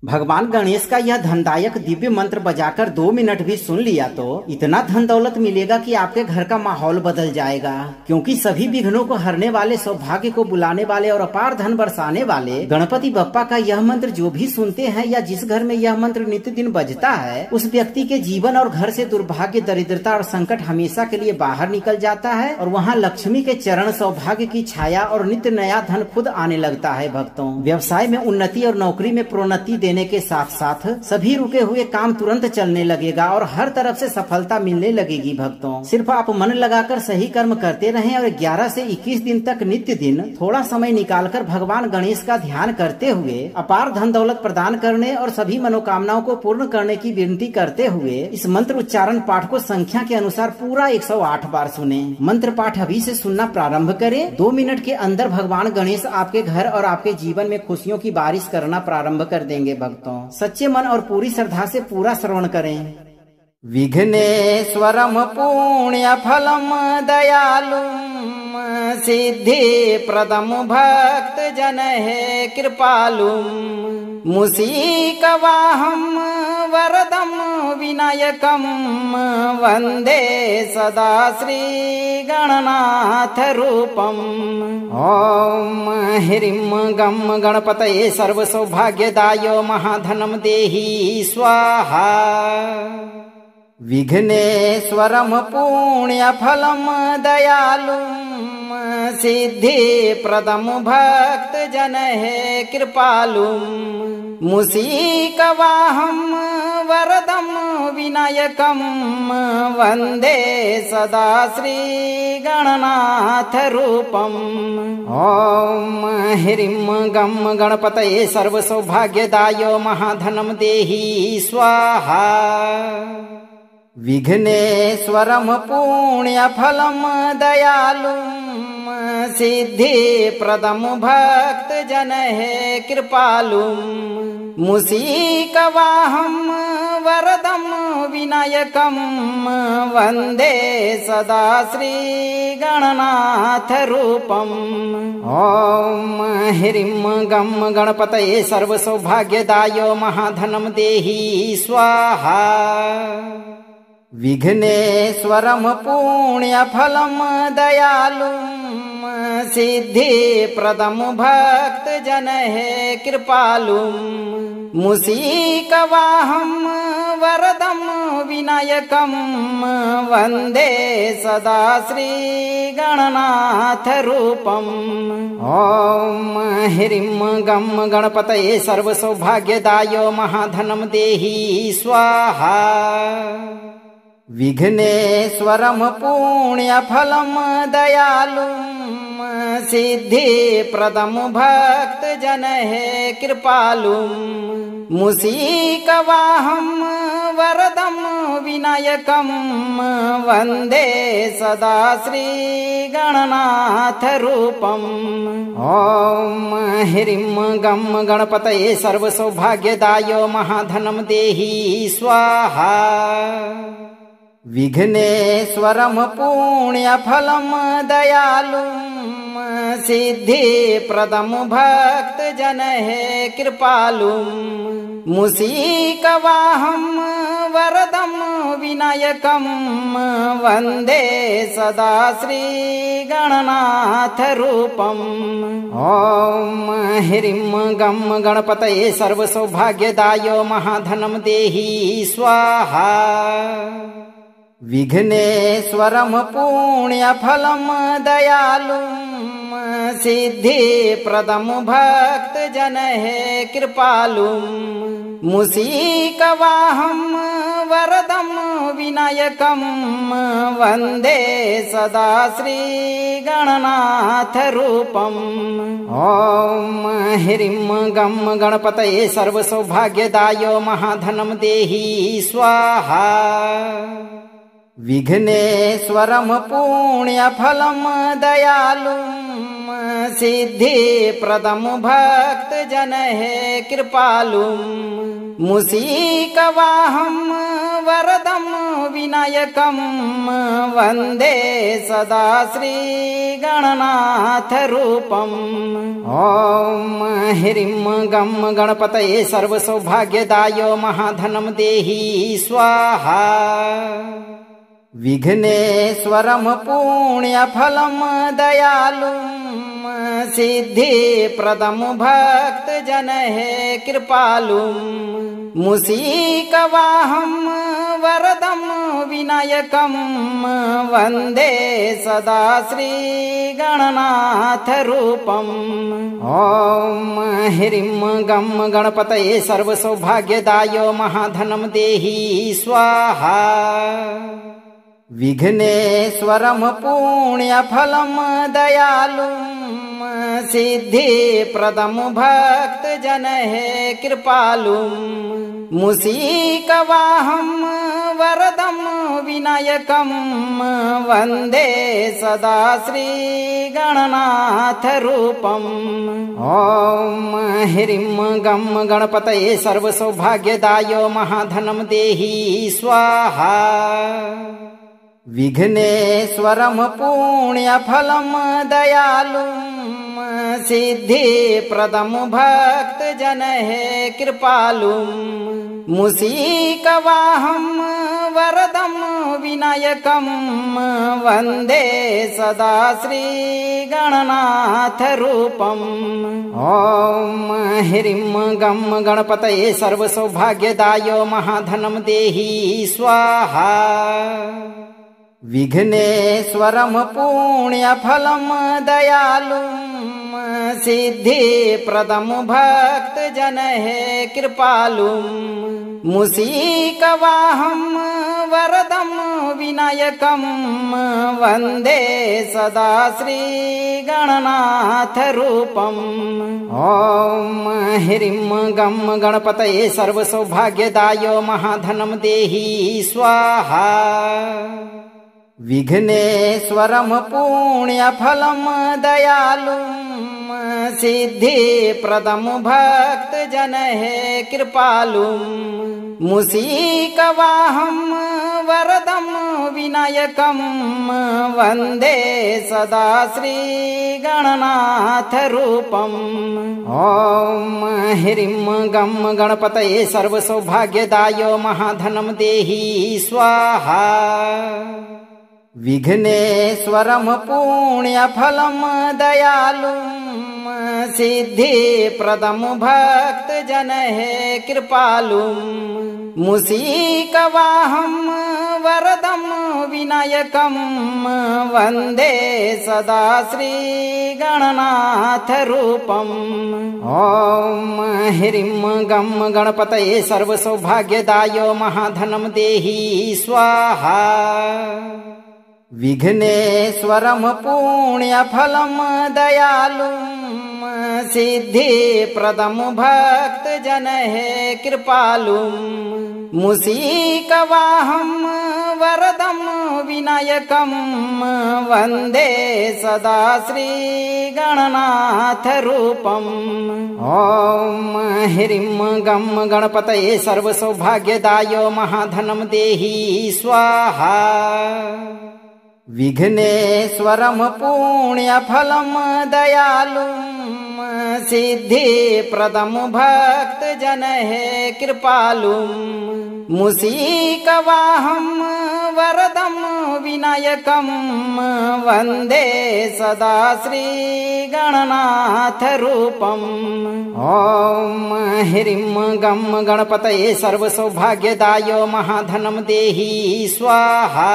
भगवान गणेश का यह धनदायक दिव्य मंत्र बजाकर 2 मिनट भी सुन लिया तो इतना धन दौलत मिलेगा कि आपके घर का माहौल बदल जाएगा। क्योंकि सभी विघ्नों को हरने वाले, सौभाग्य को बुलाने वाले और अपार धन बरसाने वाले गणपति बप्पा का यह मंत्र जो भी सुनते हैं या जिस घर में यह मंत्र नित्य दिन बजता है, उस व्यक्ति के जीवन और घर से दुर्भाग्य, दरिद्रता और संकट हमेशा के लिए बाहर निकल जाता है और वहाँ लक्ष्मी के चरण, सौभाग्य की छाया और नित्य नया धन खुद आने लगता है। भक्तों, व्यवसाय में उन्नति और नौकरी में प्रोन्नति देने के साथ साथ सभी रुके हुए काम तुरंत चलने लगेगा और हर तरफ से सफलता मिलने लगेगी। भक्तों, सिर्फ आप मन लगाकर सही कर्म करते रहें और 11 से 21 दिन तक नित्य दिन थोड़ा समय निकालकर भगवान गणेश का ध्यान करते हुए अपार धन दौलत प्रदान करने और सभी मनोकामनाओं को पूर्ण करने की विनती करते हुए इस मंत्र उच्चारण पाठ को संख्या के अनुसार पूरा 108 बार सुने। मंत्र पाठ अभी से सुनना प्रारंभ करें। 2 मिनट के अंदर भगवान गणेश आपके घर और आपके जीवन में खुशियों की बारिश करना प्रारंभ कर देंगे। भक्तों, सच्चे मन और पूरी श्रद्धा से पूरा श्रवण करें। विघ्नेश्वरम पुण्य फलम दयालुम सिद्धि प्रदम भक्त जन है कृपालुम मुसीकवाहम वरदम विनायकम वंदे सदा श्री गणनाथ रूपम। ओम ह्रीं गम गणपतये सर्व सौभाग्यदायो महाधनम देहि स्वाहा। विघ्नेश्वरम पुण्य फलम दयालुम सिद्धि प्रदम भक्त जन है कृपालुम मुसीकवाहम वरदम विनायकम वंदे सदा श्री गणनाथ रूपम। ओम ह्रीं गम गणपतये सर्व सौभाग्यदायो महाधनम देहि स्वाहा। विघ्नेश्वरम पुण्य फलम दयालुम सिद्धि प्रदम भक्त जन है कृपालुम मुसीकवाहम वरदम विनायकम वंदे सदा श्री गणनाथ रूपम। ओम ह्रीं गम गणपतये सर्व सौभाग्यदायो महाधनम देहि स्वाहा। विघ्नेश्वरम पुण्य फलम दयालुम सिद्धि प्रदम भक्त जन है कृपालुम मुसीकवाहम वरदम विनायकम वंदे सदा श्री गणनाथ रूपम। ओम ह्रीं गम गणपतये सर्व सौभाग्यदायो महाधनम देहि स्वाहा। विघ्नेश्वरम पुण्य फलम दयालुम सिद्धि प्रदम भक्त जन है कृपालुम मुसीकवाहम वरदम विनायकम वंदे सदा श्री गणनाथ रूपम। ओम ह्रीं गम गणपतये सर्व सौभाग्यदायो महाधनम देहि स्वाहा। विघ्नेश्वरम पुण्य फलम दयालुम सिद्धि प्रदम भक्त जन है कृपालुम मुसीकवाहम वरदम विनायकम वंदे सदा श्री गणनाथ रूपम। ओम ह्रीं गम गणपतये सर्व सौभाग्यदायो महाधनम देहि स्वाहा। विघ्नेश्वरम पुण्य फलम दयालुम सिद्धि प्रदम भक्त जन है कृपालुम मुसीकवाहम वरदम विनायकम वंदे सदा श्री गणनाथ रूपम। ओम ह्रीं गम गणपतये सर्व सौभाग्यदायो महाधनम देहि स्वाहा। विघ्नेश्वरम पुण्य फलम दयालुम सिद्धि प्रदम भक्त जन है कृपालुम मुसीकवाहम वरदम विनायकम वंदे सदा श्री गणनाथ रूपम। ओम ह्रीं गम गणपतये सर्व सौभाग्यदायो महाधनम देहि स्वाहा। विघ्नेश्वरम पुण्यफलम दयालुम सिद्धि प्रदम भक्त जन है कृपालुम मुसीकवाहम वरदम विनायकम वंदे सदा श्री गणनाथ रूपम। ओम ह्रीं गम गणपतये सर्व सौभाग्यदायो महाधनम देहि स्वाहा। विघ्नेश्वरम पुण्यफलम दयालुम सिद्धि प्रदम भक्त जन है कृपालुम मुसीकवाहम वरदम विनायकम वंदे सदा श्री गणनाथ रूपम। ओम ह्रीं गम गणपतये सर्व सौभाग्यदायो महाधनम देहि स्वाहा। विघ्नेश्वरम पुण्यफलम दयालुम सिद्धि प्रदम भक्त जन है कृपालुम मुसीकवाहम वरदम विनायकम वंदे सदा श्री गणनाथ रूपम। ओम ह्रीं गम गणपतये सर्व सौभाग्यदायो महाधनम देहि स्वाहा। विघ्नेश्वरम पुण्यफलम दयालुम सिद्धि प्रदम भक्त जन है कृपालुम मुसीकवाहम वरदम विनायकम वंदे सदा श्री गणनाथ रूपम। ओम ह्रीं गम गणपतये सर्व सौभाग्यदायो महाधनम देहि स्वाहा। विघ्नेश्वरम पुण्यफलम दयालुम सिद्धि प्रदम भक्त जन है कृपालुम मुसीकवाहम वरदम विनायकम वंदे सदा श्री गणनाथ रूपम। ओम ह्रीं गम गणपतये सर्व सौभाग्यदायो महाधनम देहि स्वाहा। विघ्नेश्वरम पुण्यफलम दयालुम सिद्धि प्रदम भक्त जन है कृपालुम मुसीकवाहम वरदम विनायकम वंदे सदा श्री गणनाथ रूपम। ओम ह्रीं गम गणपतये सर्व सौभाग्यदायो महाधनम देहि स्वाहा। विघ्नेश्वरम पुण्यफलम दयालुम सिद्धि प्रदम भक्त जन है कृपालुम मुसीकवाहम वरदम विनायकम वंदे सदा श्री गणनाथ रूपम। ओम ह्रीं गम गणपतये सर्व सौभाग्यदायो महाधनम देहि स्वाहा। विघ्नेश्वरम पुण्यफलम दयालुम सिद्धि प्रदम भक्त जन है कृपालुम मुसीकवाहम वरदम विनायकम वंदे सदा श्री गणनाथ रूपम। ओम ह्रीं गम गणपतये सर्व सौभाग्यदायो महाधनम देहि स्वाहा।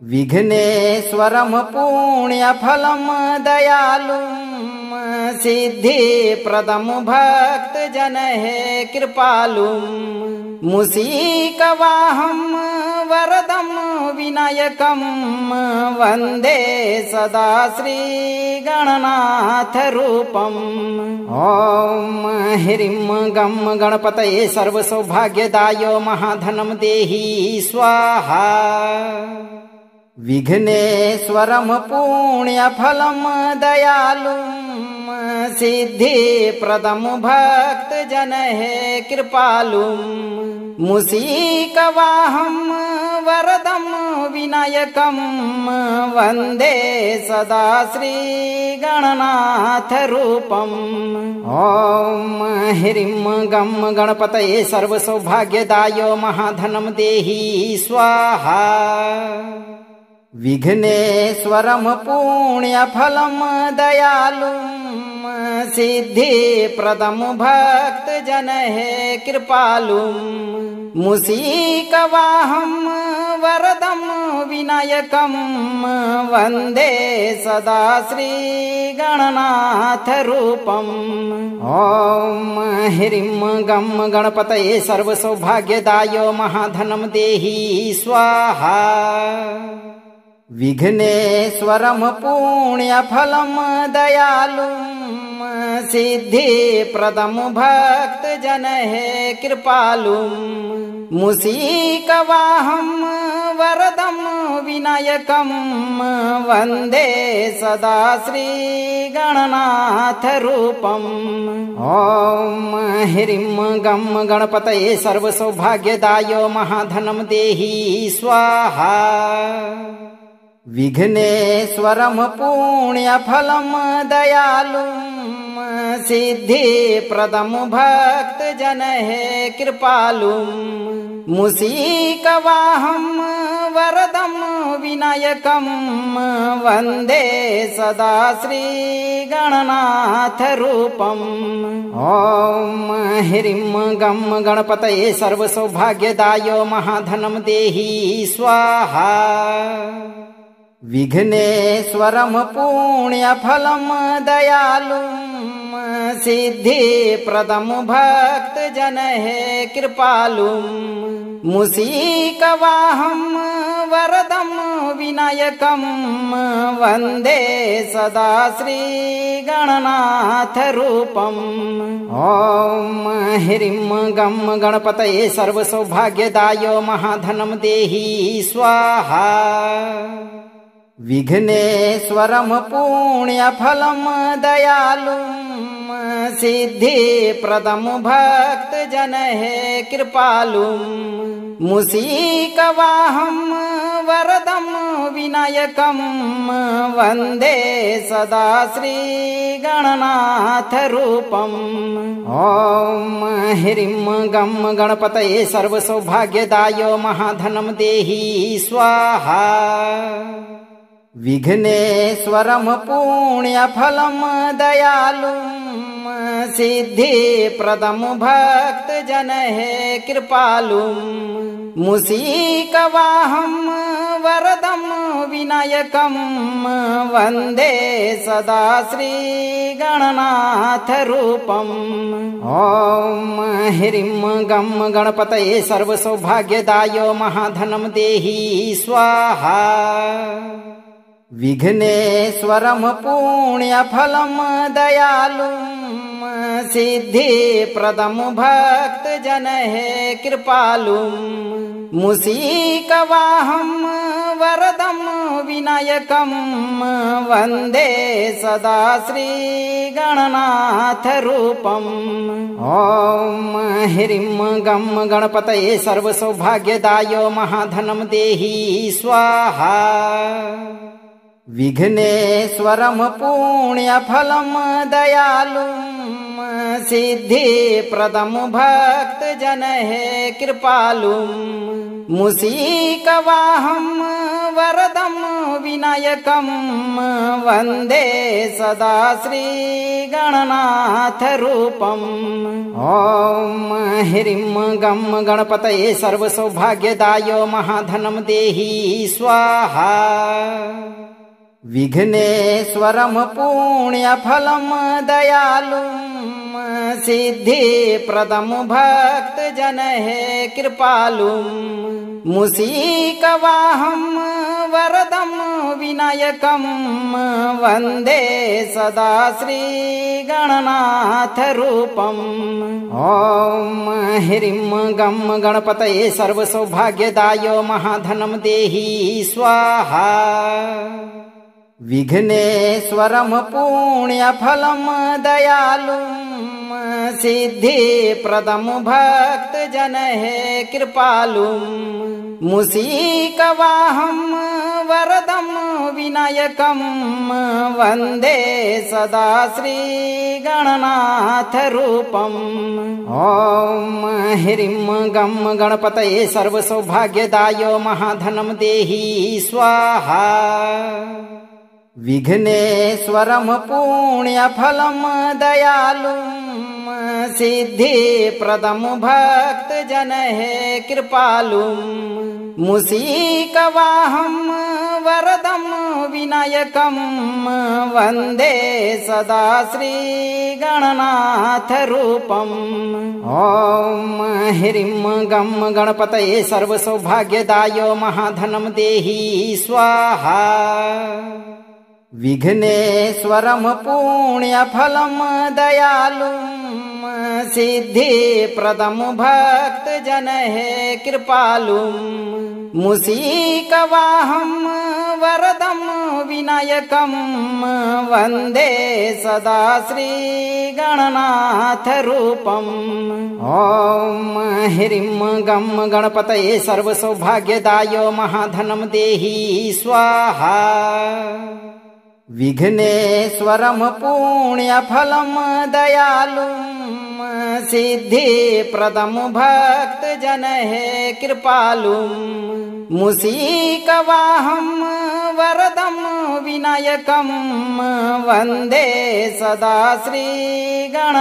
विघ्नेश्वरम पुण्यफलम दयालुम सिद्धि प्रदम भक्त जन है कृपालुम मुसीकवाहम वरदम विनायकम वंदे सदा श्री गणनाथ रूपम। ओम ह्रीं गम गणपतये सर्व सौभाग्यदायो महाधनम देहि स्वाहा। विघ्नेश्वरं पुण्यफलं दयालुं सिद्धिप्रदं भक्तजनैः कृपालुं मूषिकवाहं वरदं विनायकं वन्दे सदा श्रीगणनाथरूपम्। ॐ ह्रीं गं गणपतये सर्वसौभाग्यदायो महाधनं देहि स्वाहा। विघ्नेश्वरं पुण्यफलं दयालुं सिद्धिप्रदं भक्तजनैः कृपालुं मूषिकवाहं वरदं विनायकं वन्दे सदा श्रीगणनाथरूपम्। ॐ ह्रीं गं गणपतये सर्वसौभाग्यदायो महाधनं देहि स्वाहा। विघ्नेश्वरं पुण्यफलं दयालुं सिद्धिप्रदं भक्तजनैः कृपालुं मूषिकवाहं वरदं विनायकं वन्दे सदा श्रीगणनाथरूपम्। ॐ ह्रीं गं गणपतये सर्वसौभाग्यदायो महाधनं देहि स्वाहा। विघ्नेश्वरं पुण्यफलं दयालुं सिद्धिप्रदं भक्तजनैः कृपालुं मूषिकवाहं वरदं विनायकं वन्दे सदा श्रीगणनाथरूपम्। ॐ ह्रीं गं गणपतये सर्वसौभाग्यदायो महाधनं देहि स्वाहा। विघ्नेश्वरं पुण्यफलं दयालुं सिद्धिप्रदं भक्तजनैः कृपालुं मूषिकवाहं वरदं विनायकं वन्दे सदा श्रीगणनाथरूपम्। ॐ ह्रीं गं गणपतये सर्वसौभाग्यदायो महाधनं देहि स्वाहा। विघ्नेश्वरं पुण्यफलं दयालुं सिद्धिप्रदं भक्तजनैः कृपालुं मूषिकवाहं वरदं विनायकं वन्दे सदा श्रीगणनाथरूपम्। ॐ ह्रीं गं गणपतये सर्वसौभाग्यदायो महाधनं देहि स्वाहा। विघ्नेश्वरं पुण्यफलं दयालुं सिद्धिप्रदं भक्तजनैः कृपालुं मूषिकवाहं वरदं विनायकं वन्दे सदा श्रीगणनाथरूपम्। ॐ ह्रीं गं गणपतये सर्वसौभाग्यदायो महाधनं देहि स्वाहा। विघ्नेश्वरं पुण्यफलं दयालुं सिद्धिप्रदं भक्तजनैः कृपालुं मूषिकवाहं वरदं विनायकं वन्दे सदा श्रीगणनाथरूपम्। ॐ ह्रीं गं गणपतये सर्वसौभाग्यदायो महाधनं देहि स्वाहा। विघ्नेश्वरं पुण्यफलं दयालुं सिद्धिप्रदं भक्तजनैः कृपालुं मूषिकवाहं वरदं विनायकं वन्दे सदा श्रीगणनाथरूपम्। ॐ ह्रीं गं गणपतये सर्वसौभाग्यदायो महाधनं देहि स्वाहा। विघ्नेश्वरं पुण्यफलं दयालुं सिद्धिप्रदं भक्तजनैः कृपालुं मूषिकवाहं वरदं विनायकं वन्दे सदा श्रीगणनाथरूपम्। ॐ ह्रीं गं गणपतये सर्वसौभाग्यदाय महाधनं देहि स्वाहा। विघ्नेश्वरं पुण्यफलं दयालुं सिद्धिप्रदं भक्तजनः कृपालुं मूषिकवाहं वरदं विनायकं वन्दे सदा श्रीगणनाथरूपम्। ॐ ह्रीं गं गणपतये सर्वसौभाग्यदाय महाधनं देहि स्वाहा। विघ्नेश्वरं पुण्यफलं दयालुं सिद्धिप्रदं भक्तजनः कृपालुं मूषिकवाहं वरदं विनायकं वन्दे सदा श्रीगणनाथरूपम्। ॐ ह्रीं गं गणपतये सर्वसौभाग्यदाय महाधनं देहि स्वाहा। विघ्नेश्वरं पुण्यफलं दयालुं सिद्धिप्रदं भक्तजनः कृपालुं मूषिकवाहं वरदं विनायकं वन्दे सदा श्रीगणनाथरूपम्। ॐ ह्रीं गं गणपतये सर्वसौभाग्यदाय महाधनं देहि स्वाहा। विघ्नेश्वरं पुण्यफलं दयालुं सिद्धिप्रदं भक्तजनः कृपालुं मूषिकवाहं वरदं विनायकं वन्दे सदा श्रीगणनाथरूपम्।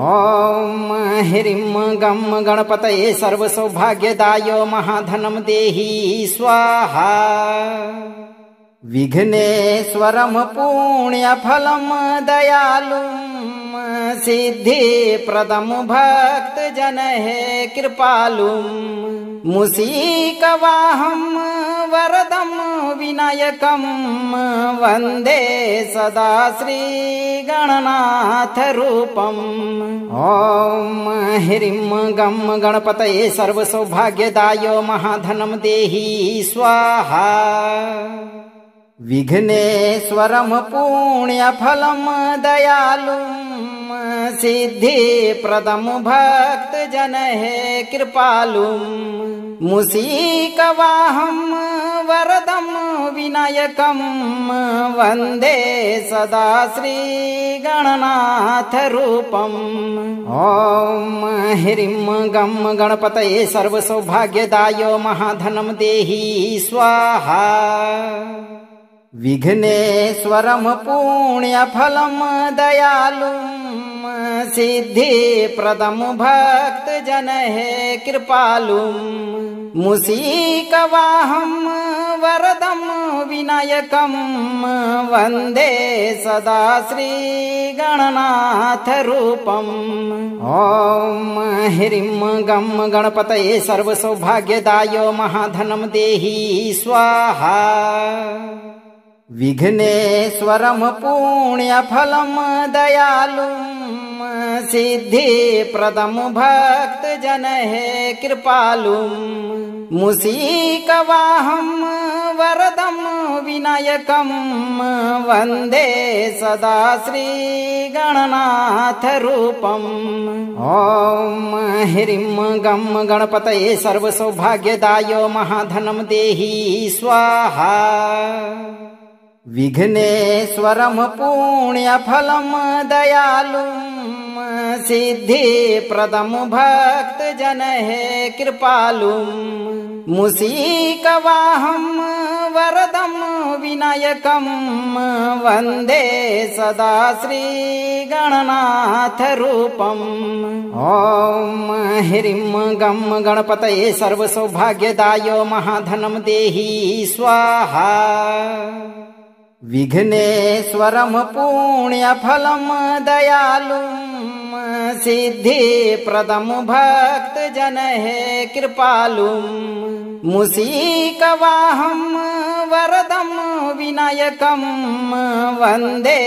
ॐ ह्रीं गं गणपतये सर्वसौभाग्यदाय महाधनं देहि स्वाहा। विघ्नेश्वरं पुण्यफलं दयालुं सिद्धिप्रदं भक्तजनः कृपालुं मूषिकवाहं वरदं विनायकं वन्दे सदा श्रीगणनाथरूपम्। ॐ ह्रीं गं गणपतये सर्वसौभाग्यदाय महाधनं देहि स्वाहा। विघ्नेश्वरं पुण्यफलं दयालुं सिद्धिप्रदं भक्तजनः कृपालुं मूषिकवाहं वरदं विनायकं वन्दे सदा श्रीगणनाथरूपम्। ॐ ह्रीं गं गणपतये सर्वसौभाग्यदाय महाधनं देहि स्वाहा। विघ्नेश्वरं पुण्यफलं दयालुं सिद्धिप्रदं भक्तजनः कृपालुं मूषिकवाहं वरदं विनायकं वन्दे सदा श्रीगणनाथरूपम्। ॐ ह्रीं गं गणपतये सर्वसौभाग्यदाय महाधनं देहि स्वाहा। विघ्नेश्वरं पुण्यफलं दयालुं सिद्धिप्रदं भक्तजनः कृपालुं मूषिकवाहं वरदं विनायकं वन्दे सदा श्रीगणनाथरूपम्। ॐ ह्रीं गं गणपतये सर्वसौभाग्यदाय महाधनं देहि स्वाहा। विघ्नेश्वरं पुण्यफलं दयालुं सिद्धिप्रदं भक्तजनः कृपालुं मूषिकवाहं वरदं विनायकं वन्दे सदा श्रीगणनाथरूपम्। ॐ ह्रीं गं गणपतये सर्वसौभाग्यदाय महाधनं देहि स्वाहा। विघ्नेश्वरं पुण्यफलं दयालुं सिद्धि प्रदम भक्त जन है कृपालुम मूषिकवाहं वरदं विनायकं वंदे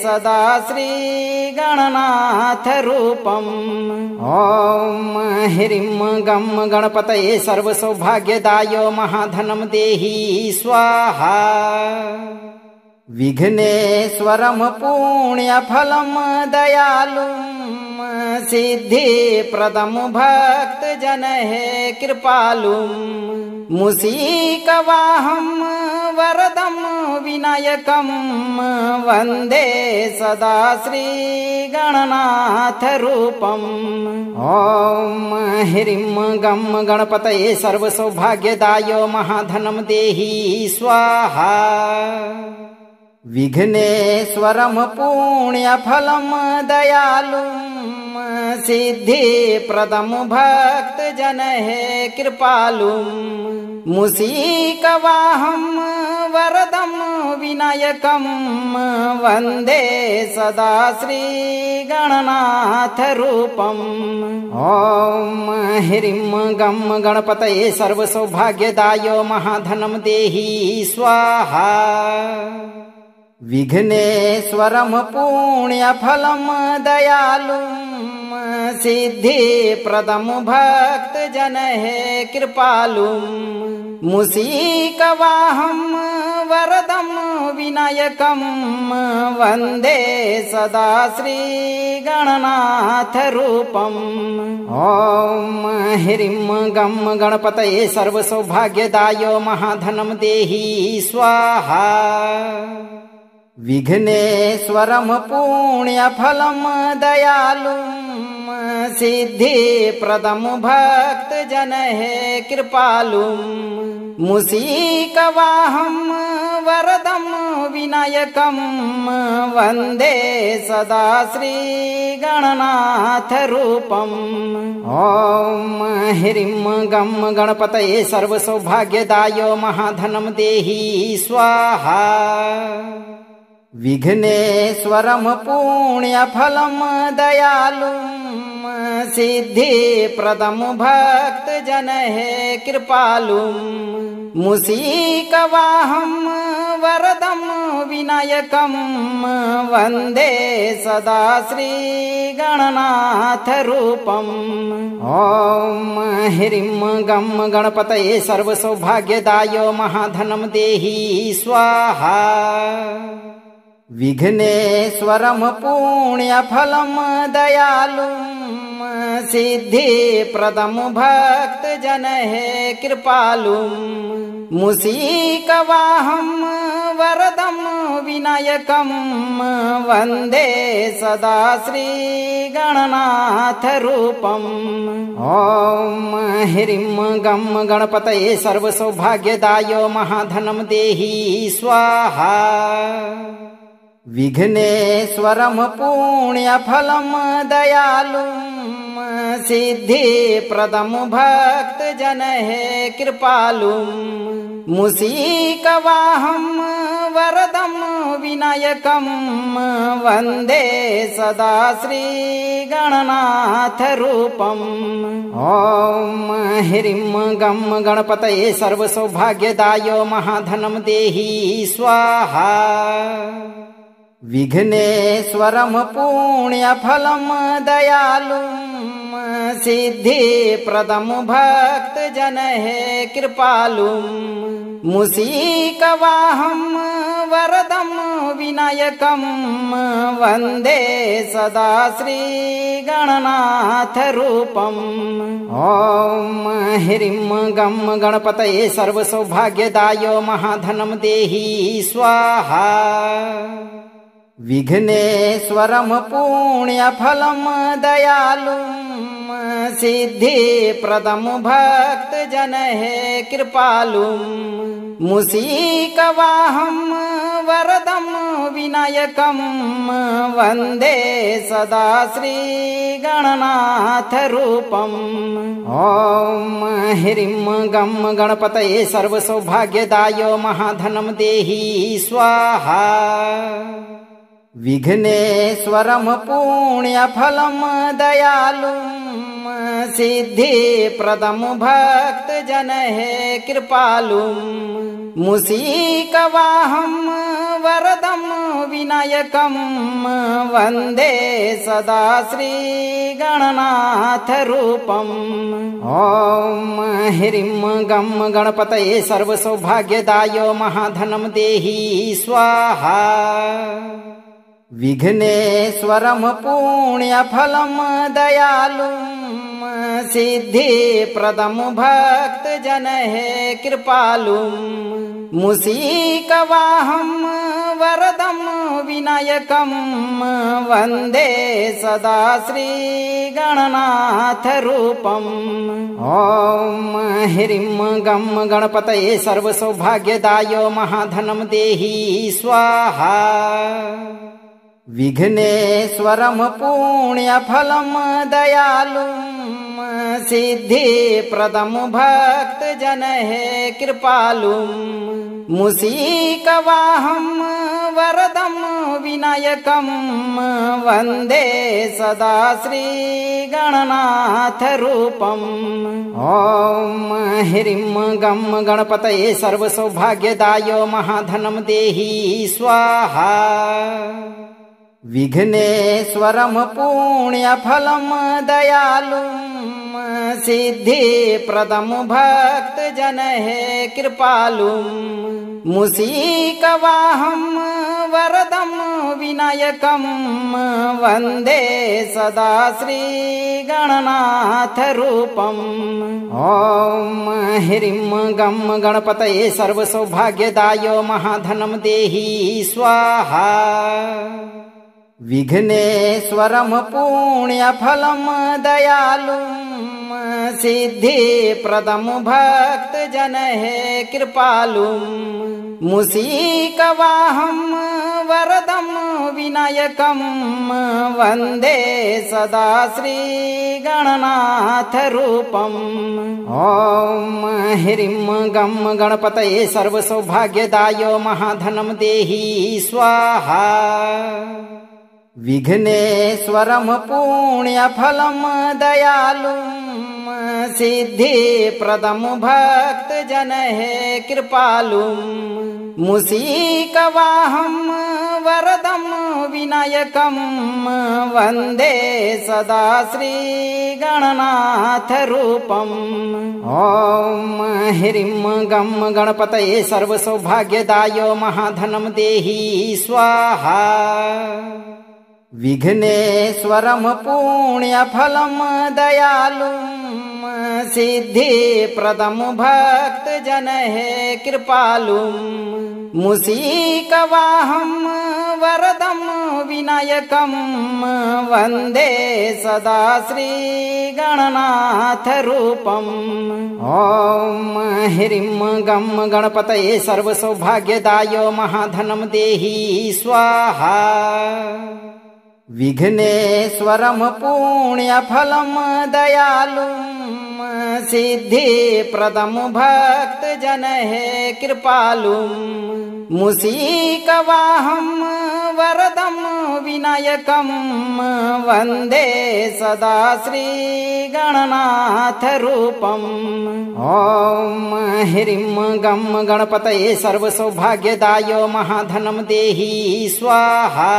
सदा श्री गणनाथ रूपम्। ओम ह्रीं गं गणपतये सर्वसौभाग्यदायो महाधनं देहि स्वाहा। विघ्नेश्वरं पुण्यफलं दयालुं सिद्धिप्रदं भक्त जन है कृपालुं मूषिकवाहं वरदं विनायकं वंदे सदा श्री गणनाथ रूपम्। ओम ह्रीं गं गणपतये सर्वसौभाग्यदायो महाधनं देहि स्वाहा। विघ्नेश्वरं पुण्यफलं दयालुं सिद्धिप्रदं भक्त जन है कृपालुं मूषिकवाहं वरदं विनायकं वंदे सदा श्री गणनाथ रूपम्। ओम ह्रीं गं गणपतये सर्वसौभाग्यदायो महाधनं देहि स्वाहा। विघ्नेश्वरं पुण्यफलं दयालुं सिद्धिप्रदं भक्त जन है कृपालुं मूषिकवाहं वरदं विनायकं वंदे सदा श्री गणनाथ रूपम्। ओम ह्रीं गं गणपतये सर्वसौभाग्यदायो महाधनं देहि स्वाहा। विघ्नेश्वरं पुण्यफलं दयालुं सिद्धिप्रदं भक्त जन है कृपालुं मूषिकवाहं वरदं विनायकं वंदे सदा श्री गणनाथ रूपम्। ओम ह्रीं गं गणपतये सर्वसौभाग्यदायो महाधनं देहि स्वाहा। विघ्नेश्वरं पुण्यफलं दयालुं सिद्धिप्रदं भक्त जन है कृपालुं मूषिकवाहं वरदं विनायकं वंदे सदा श्री गणनाथ रूपम्। ओम ह्रीं गं गणपतये सर्वसौभाग्यदायो महाधनं देहि स्वाहा। विघ्नेश्वरं पुण्यफलं दयालुं सिद्धिप्रदं भक्त जन है कृपालुं मूषिकवाहं वरदं विनायकं वंदे सदा श्री गणनाथ रूपम्। ओम ह्रीं गं गणपतये सर्वसौभाग्यदायो महाधनं देहि स्वाहा। विघ्नेश्वरं पुण्यफलं दयालुं सिद्धिप्रदं भक्त जन है कृपालुं मूषिकवाहं वरदं विनायकं वंदे सदा श्री गणनाथ रूपम्। ओम ह्रीं गं गणपतये सर्वसौभाग्यदायो महाधनं देहि स्वाहा। विघ्नेश्वरं पुण्यफलं दयालुं सिद्धिप्रदं भक्त जन है कृपालुं मूषिकवाहं वरदं विनायकं वंदे सदा श्री गणनाथ रूपम्। ओम ह्रीं गं गणपतये सर्वसौभाग्यदायो महाधनं देहि स्वाहा। विघ्नेश्वरं पुण्यफलं दयालुं सिद्धिप्रदं भक्त जन है कृपालुं मूषिकवाहं वरदं विनायकं वंदे सदा श्री गणनाथ रूपम्। ओम ह्रीं गं गणपतये सर्वसौभाग्यदायो महाधनं देहि स्वाहा। विघ्नेश्वरं पुण्यफलं दयालुं सिद्धिप्रदं भक्तजनहे कृपालुं मूषिकवाहं वरदं विनायकं वन्दे सदा श्रीगणनाथरूपम्। ॐ ह्रीं गं गणपतये सर्वसौभाग्यदाय महाधनं देहि स्वाहा। विघ्नेश्वरं पुण्यफलं दयालुं सिद्धिप्रदं भक्तजनहे कृपालुं मूषिकवाहं वरदं विनायकं वन्दे सदा श्रीगणनाथरूपम्। ॐ ह्रीं गं गणपतये सर्वसौभाग्यदाय महाधनं देहि स्वाहा। विघ्नेश्वरं पुण्यफलं दयालुं सिद्धिप्रदं भक्तजनहे कृपालुं मूषिकवाहं वरदं विनायकं वन्दे सदा श्रीगणनाथरूपम्। ॐ ह्रीं गं गणपतये सर्वसौभाग्यदाय महाधनं देहि स्वाहा। विघ्नेश्वरं पुण्यफलं दयालुं सिद्धिप्रदं भक्तजनहे कृपालुं मूषिकवाहं वरदं विनायकं वन्दे सदा श्रीगणनाथरूपम्। ॐ ह्रीं गं गणपतये सर्वसौभाग्यदाय महाधनं देहि स्वाहा। विघ्नेश्वरं पुण्यफलं दयालुं सिद्धिप्रदं भक्तजनहे कृपालुं मूषिकवाहं वरदं विनायकं वन्दे सदा श्रीगणनाथरूपम्। ॐ ह्रीं गं गणपतये सर्वसौभाग्यदाय महाधनं देहि स्वाहा। विघ्नेश्वरं पुण्यफलं दयालुं सिद्धिप्रदं भक्तजनहे कृपालुं मूषिकवाहं वरदं विनायकं वन्दे सदा श्रीगणनाथरूपम्। ॐ ह्रीं गं गणपतये सर्वसौभाग्यदाय महाधनं देहि स्वाहा। विघ्नेश्वरं पुण्यफलं दयालुं सिद्धिप्रदं भक्तजनहे कृपालुं मूषिकवाहं वरदं विनायकं वन्दे सदा श्रीगणनाथरूपम्। ॐ ह्रीं गं गणपतये सर्वसौभाग्यदाय महाधनं देहि स्वाहा। विघ्नेश्वरं पुण्यफलं दयालुं सिद्धिप्रदं भक्तजनहे कृपालुं मूषिकवाहं वरदं विनायकं वन्दे सदा श्रीगणनाथरूपम्। ॐ ह्रीं गं गणपतये सर्वसौभाग्यदाय महाधनं देहि स्वाहा।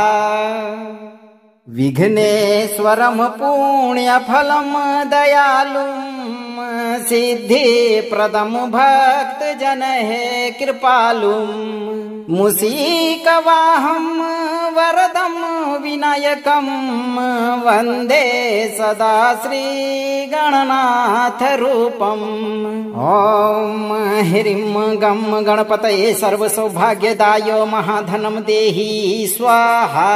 विघ्नेश्वरं पुण्यफलं दयालुं सिद्धिप्रदं भक्तजनहे कृपालुं मूषिकवाहं वरदं विनायकं वन्दे सदा श्रीगणनाथरूपम्। ॐ ह्रीं गं गणपतये सर्वसौभाग्यदाय महाधनं देहि स्वाहा।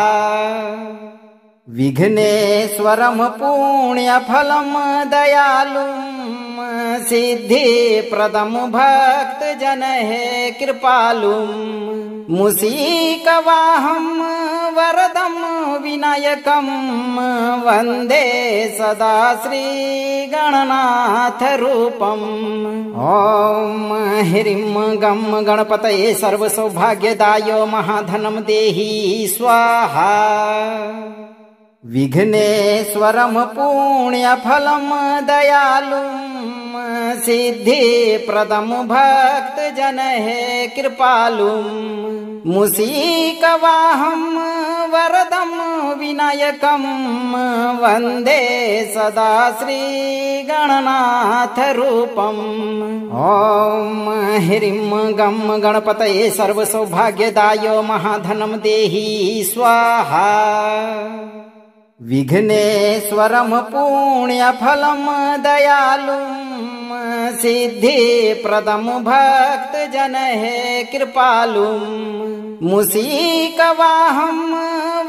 विघ्नेश्वरं पुण्यफलं दयालुं सिद्धि प्रदम भक्त जन है कृपालुम मूषिकवाहं वरदं विनायकं वन्दे सदा श्री गणनाथ रूपम्। ॐ ह्रीं गं गणपतये सर्वसौभाग्यदायो महाधनं देहि स्वाहा। विघ्नेश्वरं पुण्यफलं दयालुं सिद्धिप्रदं भक्तजन है कृपालुं मूषिकवाहं वरदं विनायकं वन्दे सदा श्री गणनाथ रूपम्। ॐ ह्रीं गं गणपतये सर्वसौभाग्यदायो महाधनं देहि स्वाहा। विघ्नेश्वरं पुण्यफलं दयालुं सिद्धिप्रदं भक्तजन है कृपालुं मूषिकवाहं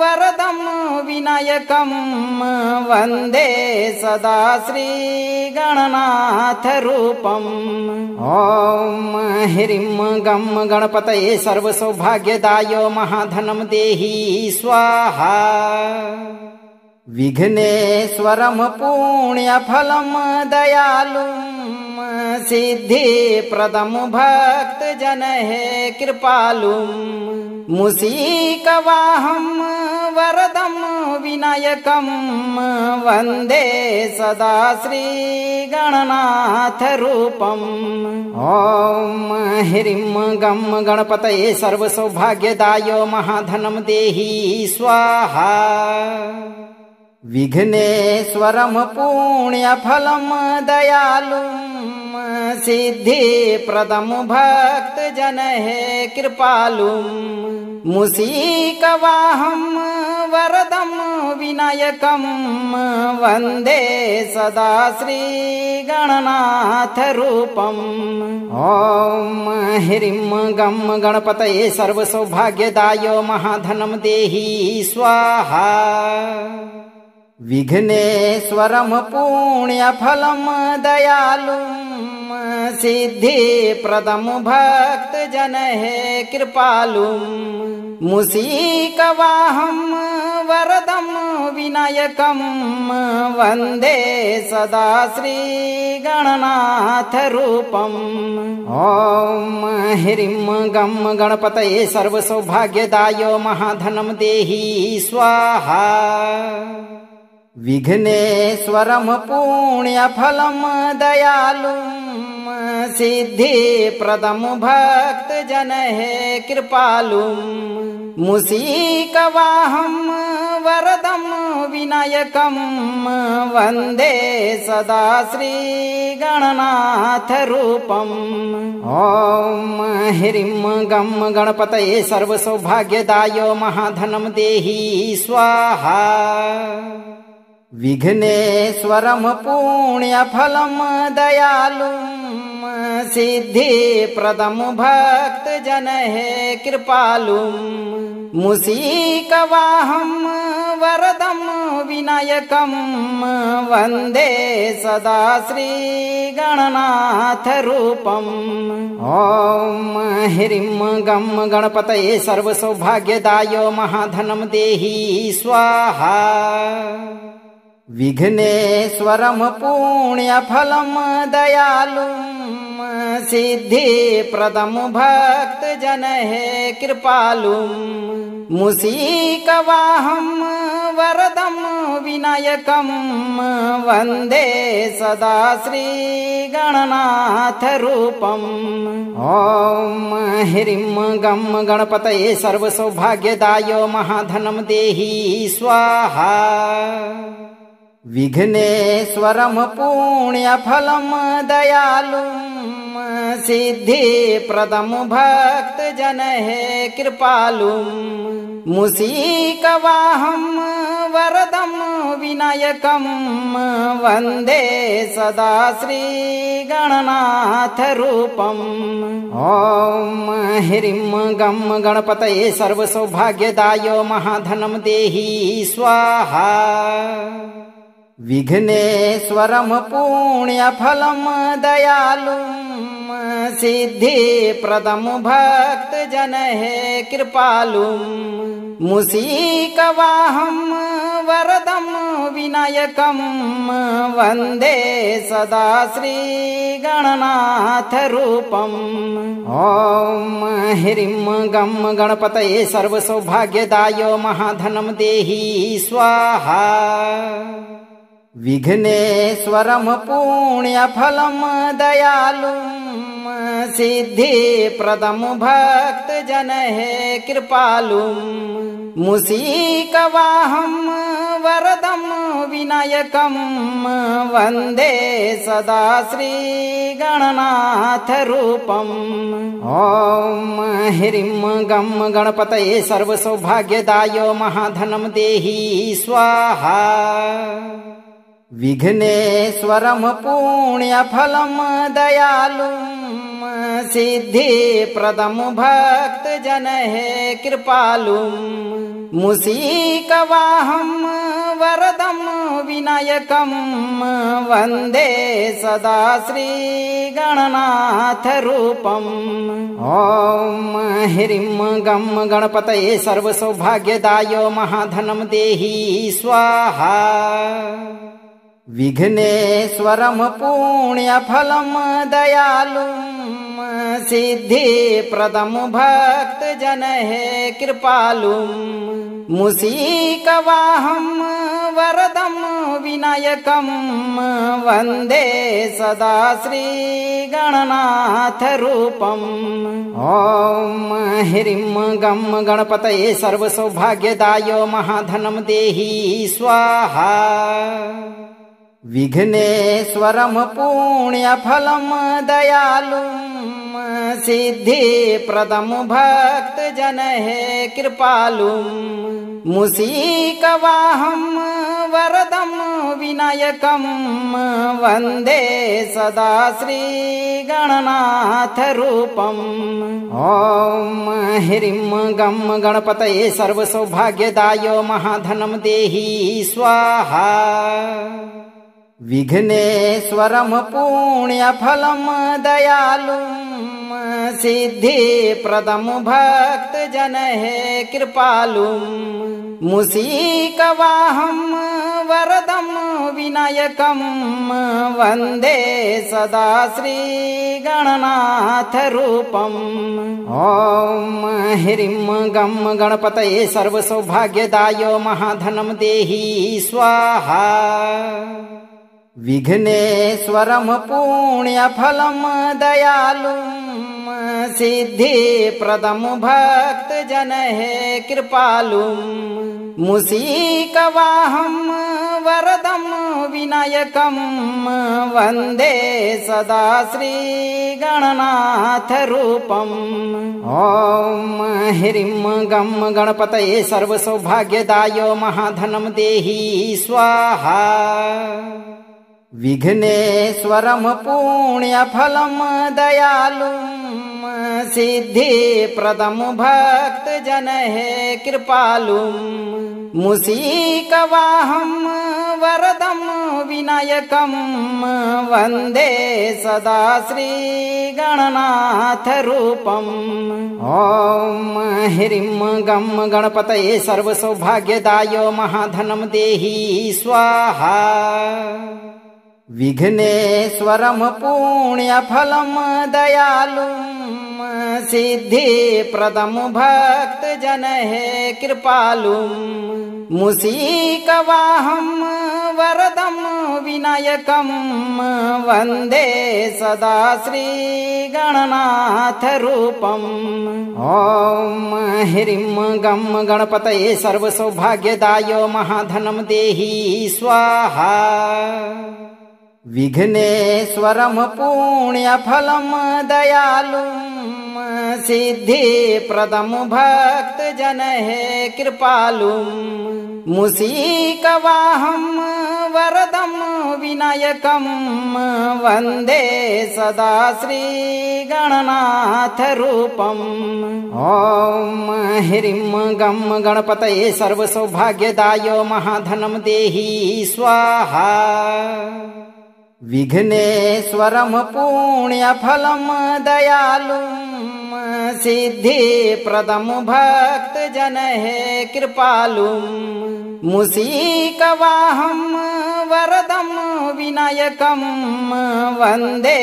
वरदं विनायकं वन्दे सदा श्री गणनाथ रूपम्। ॐ ह्रीं गं गणपतये सर्वसौभाग्यदायो महाधनं देहि स्वाहा। विघ्नेश्वरं पुण्यफलं दयालुं सिद्धिप्रदं भक्तजन है कृपालुं मूषिकवाहं वरदं विनायकं वन्दे सदा श्री गणनाथ रूपम्। ॐ ह्रीं गं गणपतये सर्वसौभाग्यदायो महाधनं देहि स्वाहा। विघ्नेश्वरं पुण्यफलं दयालुं सिद्धिप्रदं भक्तजन है कृपालुं मूषिकवाहं वरदं विनायकं वन्दे सदा श्री गणनाथ रूपम्। ॐ ह्रीं गं गणपतये सर्वसौभाग्यदायो महाधनं देहि स्वाहा। विघ्नेश्वरं पुण्यफलं दयालुं सिद्धिप्रदं भक्तजन है कृपालुं मूषिकवाहं वरदं विनायकं वन्दे सदा श्री गणनाथ रूपम्। ॐ ह्रीं गं गणपतये सर्वसौभाग्यदायो महाधनं देहि स्वाहा। विघ्नेश्वरं पुण्यफलं दयालुं सिद्धिप्रदं भक्तजन है कृपालुं मूषिकवाहं वरदं विनायकं वन्दे सदा श्री गणनाथ रूपम्। ॐ ह्रीं गं गणपतये सर्वसौभाग्यदायो महाधनं देहि स्वाहा। विघ्नेश्वरं पुण्यफलं दयालुं सिद्धिप्रदं भक्तजन है कृपालुं मूषिकवाहं वरदं विनायकं वन्दे सदा श्री गणनाथ रूपम्। ॐ ह्रीं गं गणपतये सर्वसौभाग्यदायो महाधनं देहि स्वाहा। विघ्नेश्वरं पुण्यफलं दयालुं सिद्धिप्रदं भक्तजन है कृपालुं मूषिकवाहं वरदं विनायकं वन्दे सदा श्री गणनाथ रूपम्। ॐ ह्रीं गं गणपतये सर्वसौभाग्यदायो महाधनं देहि स्वाहा। विघ्नेश्वरं पुण्यफलं दयालुं सिद्धिप्रदं भक्तजन है कृपालुं मूषिकवाहं वरदं विनायकं वन्दे सदा श्री गणनाथ रूपम्। ॐ ह्रीं गं गणपतये सर्वसौभाग्यदायो महाधनं देहि स्वाहा। विघ्नेश्वरं पुण्यफलं दयालुं सिद्धिप्रदं भक्तजनहे कृपालुं मूषिकवाहं वरदं विनायकं वन्दे सदा श्रीगणनाथरूपम्। ॐ ह्रीं गं गणपतये सर्वसौभाग्यदायो महाधनं देहि स्वाहा। विघ्नेश्वरं पुण्यफलं दयालुं सिद्धिप्रदं भक्तजनहे कृपालुं मूषिकवाहं वरदं विनायकं वन्दे सदा श्रीगणनाथरूपम्। ॐ ह्रीं गं गणपतये सर्वसौभाग्यदायो महाधनं देहि स्वाहा। विघ्नेश्वरं पुण्यफलं दयालुं सिद्धिप्रदं भक्तजनहे कृपालुं मूषिकवाहं वरदं विनायकं वन्दे सदा श्रीगणनाथरूपम्। ॐ ह्रीं गं गणपतये सर्वसौभाग्यदायो महाधनं देहि स्वाहा। विघ्नेश्वरं पुण्यफलं दयालुं सिद्धिप्रदं भक्तजनहे कृपालुं मूषिकवाहं वरदं विनायकं वन्दे सदा श्रीगणनाथरूपम्। ॐ ह्रीं गं गणपतये सर्वसौभाग्यदायो महाधनं देहि स्वाहा। विघ्नेश्वरं पुण्यफलं दयालुं सिद्धिप्रदं भक्तजनहे कृपालुं मूषिकवाहं वरदं विनायकं वन्दे सदा श्रीगणनाथरूपम्। ॐ ह्रीं गं गणपतये सर्वसौभाग्यदायो महाधनं देहि स्वाहा। विघ्नेश्वरं पुण्यफलं दयालुं सिद्धिप्रदं भक्तजनहे कृपालुं मूषिकवाहं वरदं विनायकं वन्दे सदा श्रीगणनाथरूपम्। ॐ ह्रीं गं गणपतये सर्वसौभाग्यदायो महाधनं देहि स्वाहा। विघ्नेश्वरं पुण्यफलं दयालुं सिद्धिप्रदं भक्तजनहे कृपालुं मूषिकवाहं वरदं विनायकं वन्दे सदा श्रीगणनाथरूपम्। ॐ ह्रीं गं गणपतये सर्वसौभाग्यदायो महाधनं देहि स्वाहा। विघ्नेश्वरं पुण्यफलं दयालुं सिद्धिप्रदं भक्तजनहे कृपालुं मूषिकवाहं वरदं विनायकं वन्दे सदा श्रीगणनाथरूपम्। ॐ ह्रीं गं गणपतये सर्वसौभाग्यदायो महाधनं देहि स्वाहा। विघ्नेश्वरं पुण्यफलं दयालुं सिद्धिप्रदं भक्तजनहे कृपालुं मूषिकवाहं वरदं विनायकं वन्दे सदा श्रीगणनाथरूपम्। ॐ ह्रीं गं गणपतये सर्वसौभाग्यदायो महाधनं देहि स्वाहा। विघ्नेश्वरं पुण्यफलं दयालुं सिद्धिप्रदं भक्तजनैः कृपालुं मूषिकवाहं वरदं विनायकं वन्दे सदा श्रीगणनाथरूपम्। ॐ ह्रीं गं गणपतये सर्वसौभाग्यदाय महाधनं देहि स्वाहा। विघ्नेश्वरं पुण्यफलं दयालुं सिद्धिप्रदं भक्तजनैः कृपालुं मूषिकवाहं वरदं विनायकं वन्दे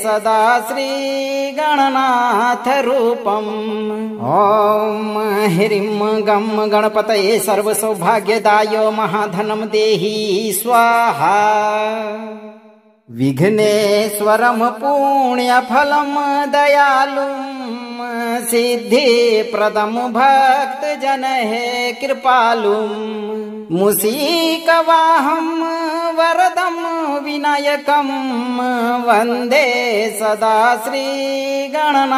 सदा श्रीगणनाथरूपम्। ॐ ह्रीं गं गणपतये सर्वसौभाग्यदाय महाधनं देहि स्वाहा। विघ्नेश्वरं पुण्यफलं दयालुं सिद्धिप्रदं भक्तजनैः कृपालुं मूषिकवाहं वरदं विनायकं वन्दे सदा श्रीगणनाथरूपम्।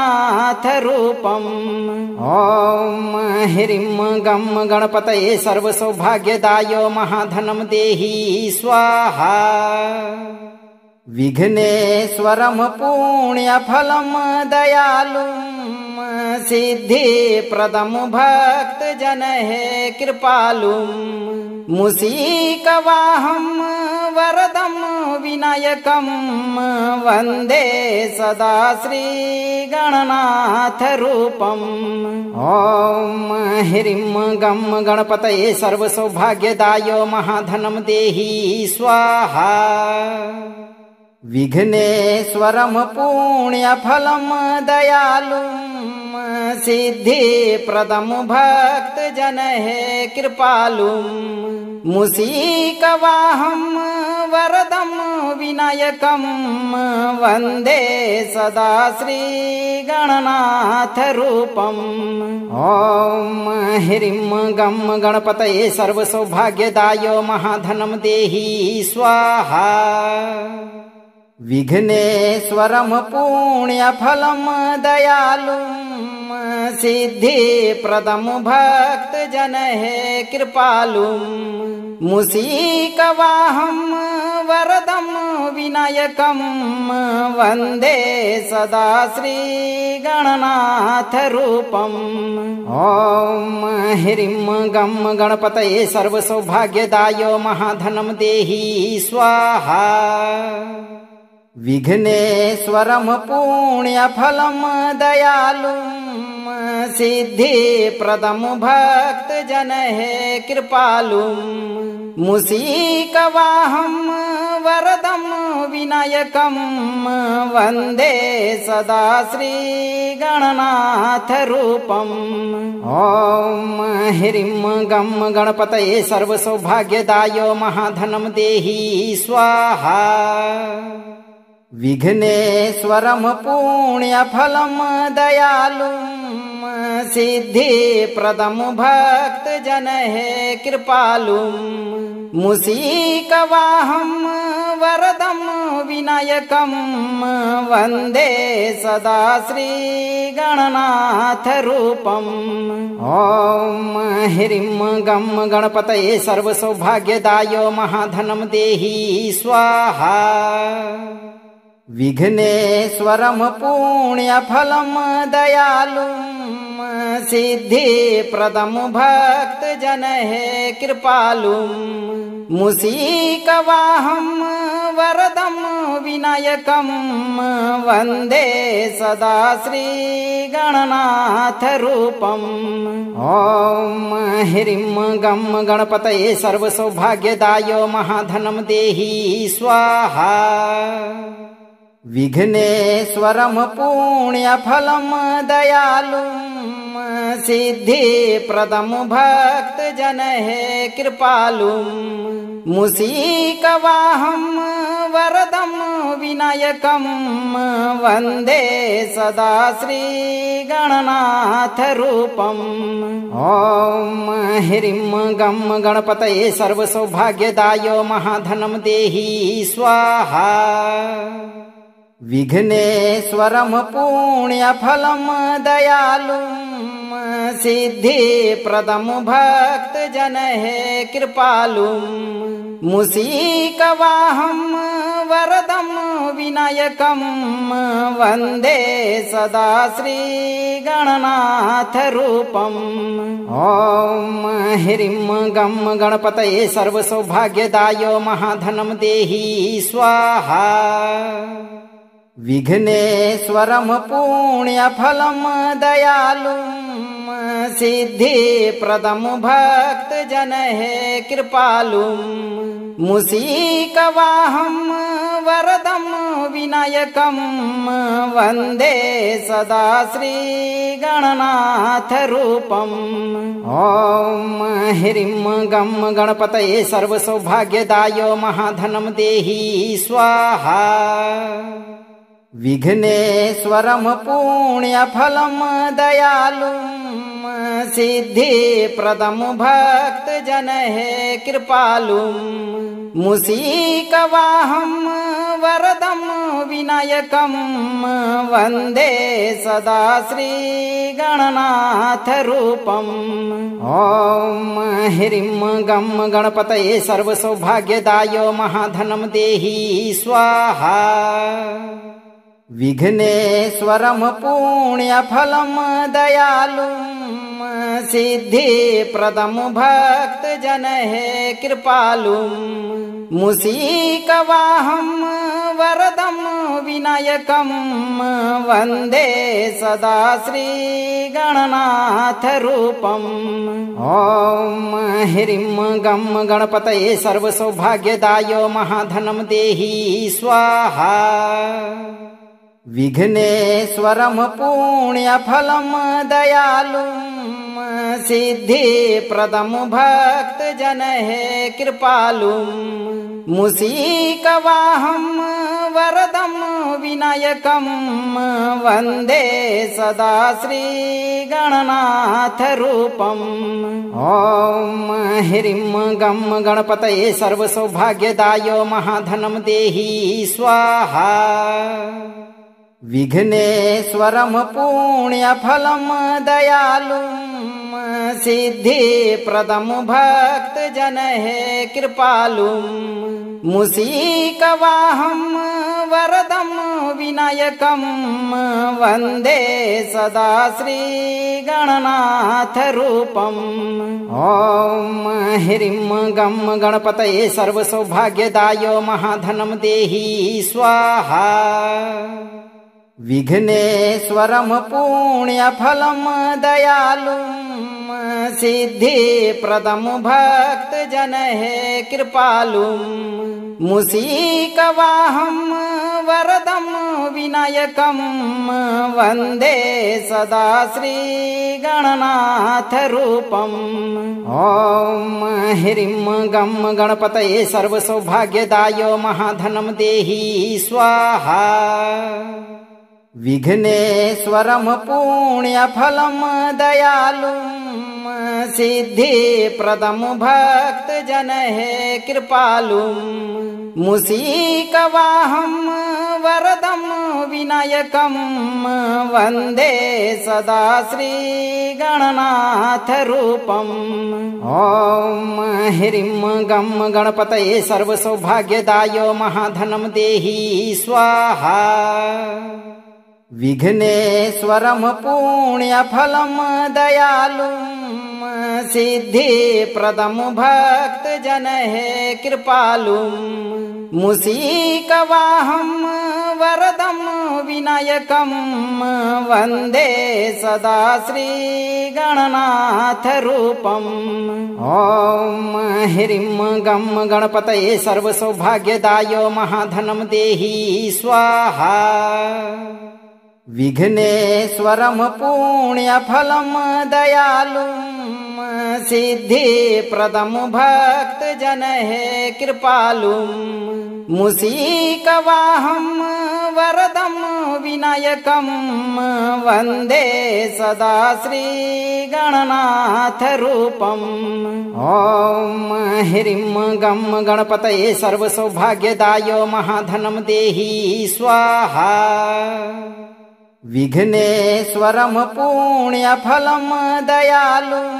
ॐ ह्रीं गं गणपतये सर्वसौभाग्यदाय महाधनं देहि स्वाहा। विघ्नेश्वरं पुण्यफलं दयालुं सिद्धिप्रदं भक्तजनैः कृपालुं मूषिकवाहं वरदं विनायकं वन्दे सदा श्रीगणनाथरूपम्। ॐ ह्रीं गं गणपतये सर्वसौभाग्यदाय महाधनं देहि स्वाहा। विघ्नेश्वरं पुण्यफलं दयालुं सिद्धिप्रदं भक्तजनैः कृपालुं मूषिकवाहं वरदं विनायकं वन्दे सदा श्रीगणनाथरूपम्। ॐ ह्रीं गं गणपतये सर्वसौभाग्यदाय महाधनं देहि स्वाहा। विघ्नेश्वरं पुण्यफलं दयालुं सिद्धिप्रदं भक्तजनैः कृपालुं मूषिकवाहं वरदं विनायकं वन्दे सदा श्रीगणनाथरूपम्। ॐ ह्रीं गं गणपतये सर्वसौभाग्यदाय महाधनं देहि स्वाहा। विघ्नेश्वरं पुण्यफलं दयालुं सिद्धिप्रदं भक्तजनैः कृपालुं मूषिकवाहं वरदं विनायकं वन्दे सदा श्रीगणनाथरूपम्। ॐ ह्रीं गं गणपतये सर्वसौभाग्यदाय महाधनं देहि स्वाहा। विघ्नेश्वरं पुण्यफलं दयालुं सिद्धिप्रदं भक्तजनैः कृपालुं मूषिकवाहं वरदं विनायकं वन्दे सदा श्रीगणनाथरूपम्। ॐ ह्रीं गं गणपतये सर्वसौभाग्यदाय महाधनं देहि स्वाहा। विघ्नेश्वरं पुण्यफलं दयालुं सिद्धिप्रदं भक्तजनैः कृपालुं मूषिकवाहं वरदं विनायकं वन्दे सदा श्रीगणनाथरूपम्। ॐ ह्रीं गं गणपतये सर्वसौभाग्यदाय महाधनं देहि स्वाहा। विघ्नेश्वरं पुण्यफलं दयालुं सिद्धिप्रदं भक्तजनैः कृपालुं मूषिकवाहं वरदं विनायकं वन्दे सदा श्रीगणनाथरूपम्। ॐ ह्रीं गं गणपतये सर्वसौभाग्यदाय महाधनं देहि स्वाहा। विघ्नेश्वरं पुण्यफलं दयालुं सिद्धिप्रदं भक्तजनहे कृपालुं मूषिकवाहं वरदं विनायकं वन्दे सदा श्रीगणनाथरूपम्। ॐ ह्रीं गं गणपतये सर्वसौभाग्यदायो महाधनं देहि स्वाहा। विघ्नेश्वरं पुण्यफलं दयालुं सिद्धिप्रदं भक्तजनहे कृपालुं मूषिकवाहं वरदं विनायकं वन्दे सदा श्रीगणनाथरूपम्। ॐ ह्रीं गं गणपतये सर्वसौभाग्यदायो महाधनं देहि स्वाहा। विघ्नेश्वरं पुण्यफलं दयालुं सिद्धिप्रदं भक्तजनहे कृपालुं मूषिकवाहं वरदं विनायकं वन्दे सदा श्रीगणनाथरूपम्। ॐ ह्रीं गं गणपतये सर्वसौभाग्यदायो महाधनं देहि स्वाहा। विघ्नेश्वरं पुण्यफलं दयालुं सिद्धिप्रदं भक्तजनहे कृपालुं मूषिकवाहं वरदं विनायकं वन्दे सदा श्रीगणनाथरूपम्। ॐ ह्रीं गं गणपतये सर्वसौभाग्यदायो महाधनं देहि स्वाहा। विघ्नेश्वरं पुण्यफलं दयालुं सिद्धिप्रदं भक्तजनहे कृपालुं मूषिकवाहं वरदं विनायकं वन्दे सदा श्रीगणनाथरूपम्। ॐ ह्रीं गं गणपतये सर्वसौभाग्यदायो महाधनं देहि स्वाहा। विघ्नेश्वरं पुण्यफलं दयालुं सिद्धिप्रदं भक्तजनहे कृपालुं मूषिकवाहं वरदं विनायकं वन्दे सदा श्रीगणनाथरूपम्। ॐ ह्रीं गं गणपतये सर्वसौभाग्यदायो महाधनं देहि स्वाहा। विघ्नेश्वरं पुण्यफलं दयालुं सिद्धिप्रदं भक्तजनहे कृपालुं मूषिकवाहं वरदं विनायकं वन्दे सदा श्रीगणनाथरूपम्। ॐ ह्रीं गं गणपतये सर्वसौभाग्यदायो महाधनं देहि स्वाहा। विघ्नेश्वरं पुण्यफलं दयालुं सिद्धिप्रदं भक्तजनहे कृपालुं मूषिकवाहं वरदं विनायकं वन्दे सदा श्रीगणनाथरूपम्। ॐ ह्रीं गं गणपतये सर्वसौभाग्यदायो महाधनं देहि स्वाहा। विघ्नेश्वरं पुण्यफलं दयालुं सिद्धिप्रदं भक्तजनहे कृपालुं मूषिकवाहं वरदं विनायकं वन्दे सदा श्रीगणनाथरूपम्। ॐ ह्रीं गं गणपतये सर्वसौभाग्यदायो महाधनं देहि स्वाहा। विघ्नेश्वरं पुण्यफलं दयालुं सिद्धिप्रदं भक्तजनहे कृपालुं मूषिकवाहं वरदं विनायकं वन्दे सदा श्रीगणनाथरूपम्। ॐ ह्रीं गं गणपतये सर्वसौभाग्यदायो महाधनं देहि स्वाहा। विघ्नेश्वरं पुण्यफलं दयालुं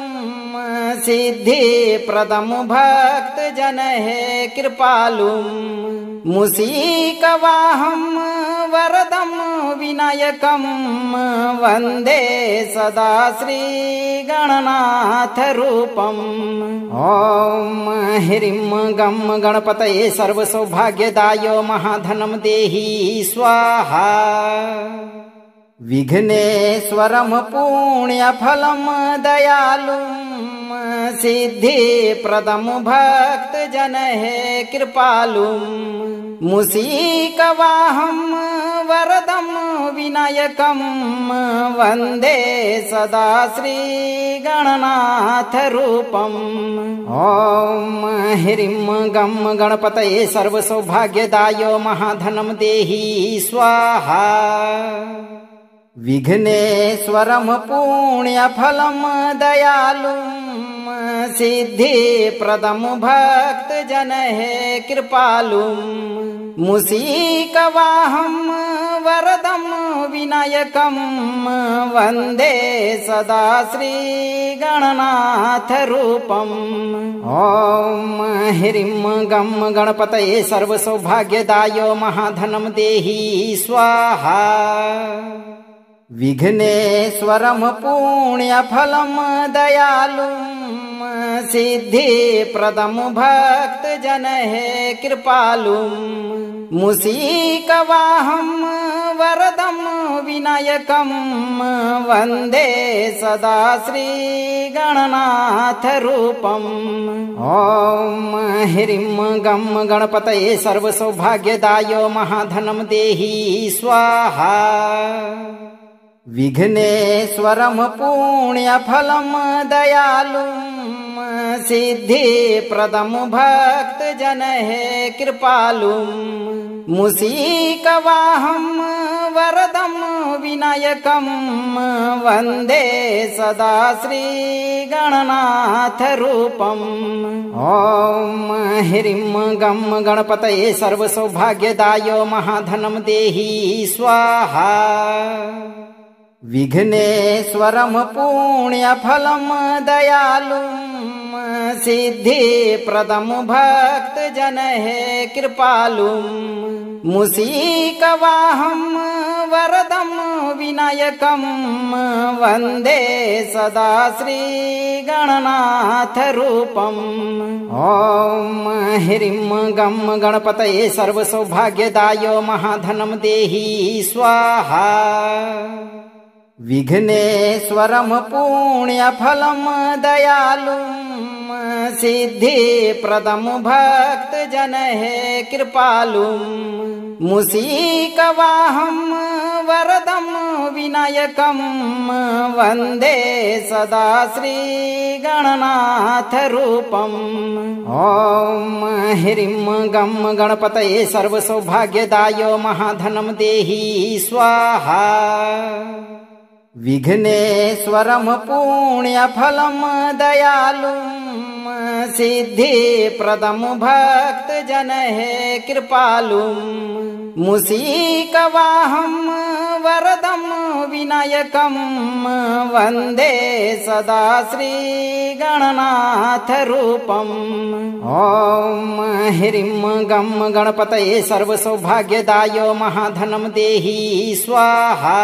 सिद्धिप्रदं भक्तजनहे कृपालुं। मूषिकवाहं वरदं विनायकं वन्दे सदा श्रीगणनाथरूपम्। ॐ ह्रीं गं गणपतये सर्वसौभाग्यदायो महाधनं देहि स्वाहा। विघ्नेश्वरं पुण्यफलं दयालुं सिद्धिप्रदं भक्तजनहे कृपालुं। मूषिकवाहं वरदं विनायकं वन्दे सदा श्रीगणनाथरूपम्। ॐ ह्रीं गं गणपतये सर्वसौभाग्यदायो महाधनं देहि स्वाहा। विघ्नेश्वरं पुण्यफलं दयालुं सिद्धिप्रदं भक्तजनहे कृपालुं। मूषिकवाहं वरदं विनायकं वन्दे सदा श्रीगणनाथरूपम्। ॐ ह्रीं गं गणपतये सर्वसौभाग्यदायो महाधनं देहि स्वाहा। विघ्नेश्वरं पुण्यफलं दयालुं सिद्धिप्रदं भक्तजनहे कृपालुं। मूषिकवाहं वरदं विनायकं वन्दे सदा श्रीगणनाथरूपम्। ॐ ह्रीं गं गणपतये सर्वसौभाग्यदायो महाधनं देहि स्वाहा। विघ्नेश्वरं पुण्यफलं दयालुं सिद्धिप्रदं भक्तजनहे कृपालुं। मूषिकवाहं वरदं विनायकं वन्दे सदा श्रीगणनाथरूपम्। ॐ ह्रीं गं गणपतये सर्वसौभाग्यदायो महाधनं देहि स्वाहा। विघ्नेश्वरं पुण्यफलं दयालुं सिद्धिप्रदं भक्तजनहे कृपालुं। मूषिकवाहं वरदं विनायकं वन्दे सदा श्रीगणनाथरूपम्। ॐ ह्रीं गं गणपतये सर्वसौभाग्यदायो महाधनं देहि स्वाहा। विघ्नेश्वरं पुण्यफलं दयालुं सिद्धिप्रदं भक्तजनहे कृपालुं। मूषिकवाहं वरदं विनायकं वन्दे सदा श्रीगणनाथरूपम्। ॐ ह्रीं गं गणपतये सर्वसौभाग्यदायो महाधनं देहि स्वाहा। विघ्नेश्वरं पुण्यफलं दयालुं सिद्धिप्रदं भक्तजनहे कृपालुं। मूषिकवाहं वरदं विनायकं वन्दे सदा श्रीगणनाथरूपम्। ॐ ह्रीं गं गणपतये सर्वसौभाग्यदायो महाधनं देहि स्वाहा।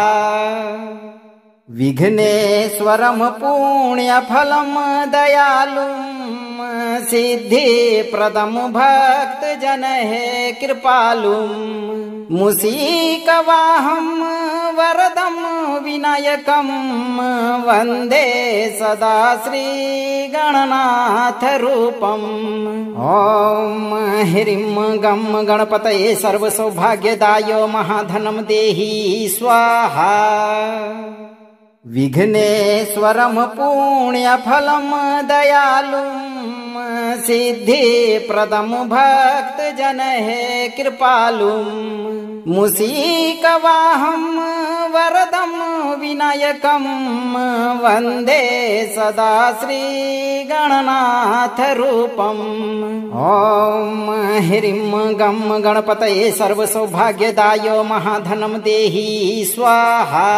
विघ्नेश्वरं पुण्यफलं दयालुं सिद्धिप्रदं भक्तजनहे कृपालुं। मूषिकवाहं वरदं विनायकं वन्दे सदा श्रीगणनाथरूपम्। ॐ ह्रीं गं गणपतये सर्वसौभाग्यदायो महाधनं देहि स्वाहा। विघ्नेश्वरं पुण्यफलं दयालुं सिद्धि प्रदम भक्त जन है कृपालुम मुसीकवाहम वरदम विनायकम वंदे सदा श्री गणनाथ रूपम। ओम ह्रीं गम गणपतये सर्व सौभाग्यदायो महाधनम देहि स्वाहा।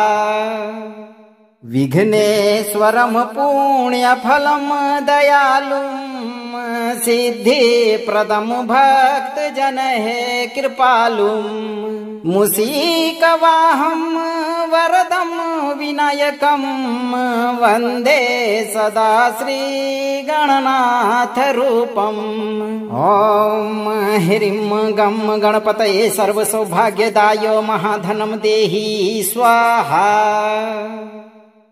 विघ्नेश्वरम पुण्यफलम दयालुम सिद्धि प्रदम भक्त जन है कृपालुम मुसीकवाहम वरदम विनायकम वंदे सदा श्री गणनाथ रूपम। ओम ह्रीं गम गणपतये सर्व सौभाग्यदायो महाधनम देहि स्वाहा।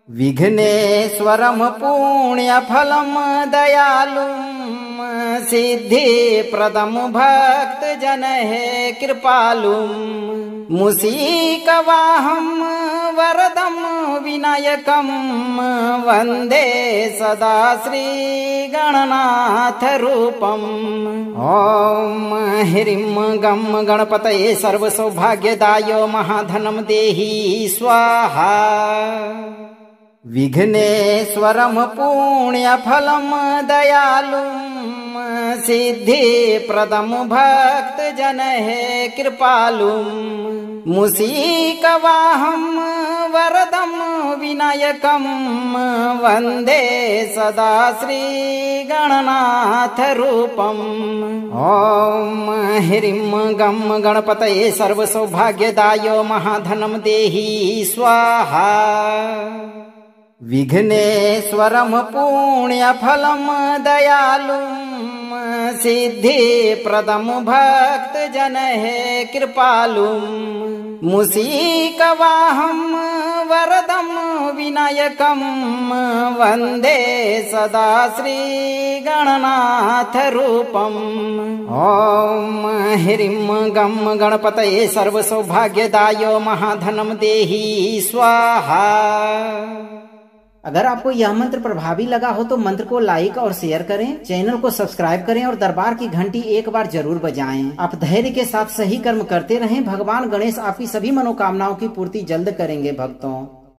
विघ्नेश्वरम पुण्यफलम दयालुम सिद्धि प्रदम भक्त जन है कृपालुम मुसीकवाहम वरदम विनायकम वंदे सदा श्री गणनाथ रूपम। ओम ह्रीं गम गणपतये सर्व सौभाग्यदायो महाधनम देहि स्वाहा। विघ्नेश्वरम पुण्यफलम दयालुम सिद्धि प्रदम भक्त जन है कृपालुम मुसीकवाहम वरदम विनायकम वंदे सदा श्री गणनाथ रूपम। ओम ह्रीं गम गणपतये सर्व सौभाग्यदायो महाधनम देहि स्वाहा। विघ्नेश्वरम पुण्यफलम दयालुम सिद्धि प्रदम भक्त जन है कृपालुम मुसीकवाहम वरदम विनायकम वंदे सदा श्री गणनाथ रूपम। ओम ह्रीं गम गणपतये सर्व सौभाग्यदायो महाधनम देहि स्वाहा। अगर आपको यह मंत्र प्रभावी लगा हो तो मंत्र को लाइक और शेयर करें, चैनल को सब्सक्राइब करें और दरबार की घंटी एक बार जरूर बजाएं। आप धैर्य के साथ सही कर्म करते रहें। भगवान गणेश आपकी सभी मनोकामनाओं की पूर्ति जल्द करेंगे भक्तों।